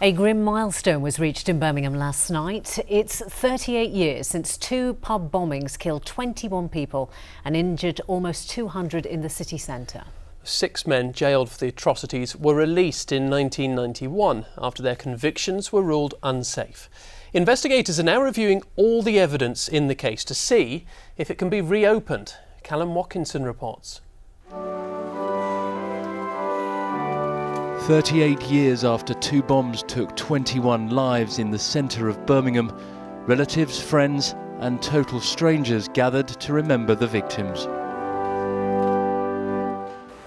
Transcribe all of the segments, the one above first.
A grim milestone was reached in Birmingham last night. It's 38 years since two pub bombings killed 21 people and injured almost 200 in the city centre. 6 men jailed for the atrocities were released in 1991 after their convictions were ruled unsafe. Investigators are now reviewing all the evidence in the case to see if it can be reopened. Callum Watkinson reports. 38 years after two bombs took 21 lives in the centre of Birmingham, relatives, friends and total strangers gathered to remember the victims.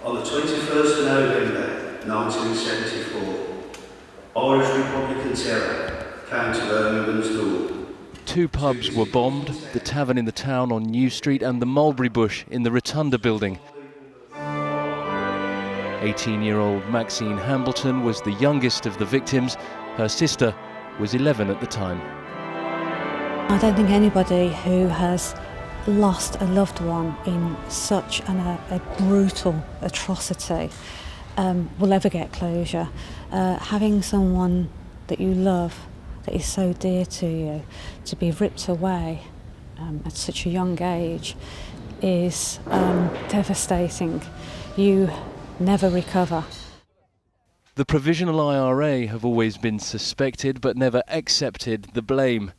On the 21st of November 1974, Irish Republican terror came to Birmingham's door. Two pubs were bombed, the tavern in the town on New Street and the Mulberry Bush in the Rotunda building. 18-year-old Maxine Hambleton was the youngest of the victims. Her sister was 11 at the time. I don't think anybody who has lost a loved one in such a brutal atrocity will ever get closure. Having someone that you love, that is so dear to you, to be ripped away at such a young age is devastating. You never recover. The Provisional IRA have always been suspected but never accepted the blame.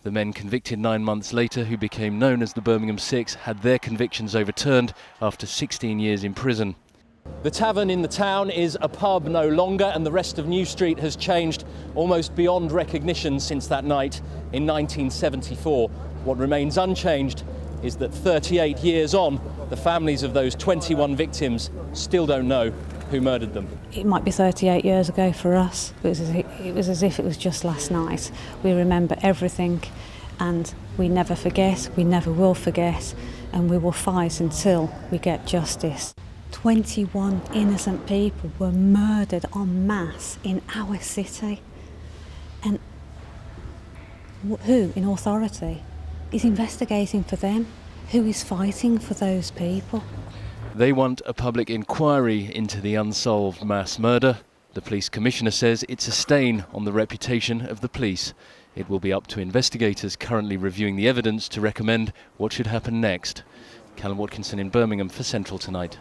The men convicted 9 months later, who became known as the Birmingham Six, had their convictions overturned after 16 years in prison. The tavern in the town is a pub no longer, and the rest of New Street has changed almost beyond recognition since that night in 1974. What remains unchanged is that 38 years on, the families of those 21 victims still don't know who murdered them. It might be 38 years ago for us. It was as if it was just last night. We remember everything and we never forget, we never will forget, and we will fight until we get justice. 21 innocent people were murdered en masse in our city. And who in authority is investigating for them? Who is fighting for those people? They want a public inquiry into the unsolved mass murder. The police commissioner says it's a stain on the reputation of the police. It will be up to investigators currently reviewing the evidence to recommend what should happen next. Callum Watkinson in Birmingham for Central Tonight.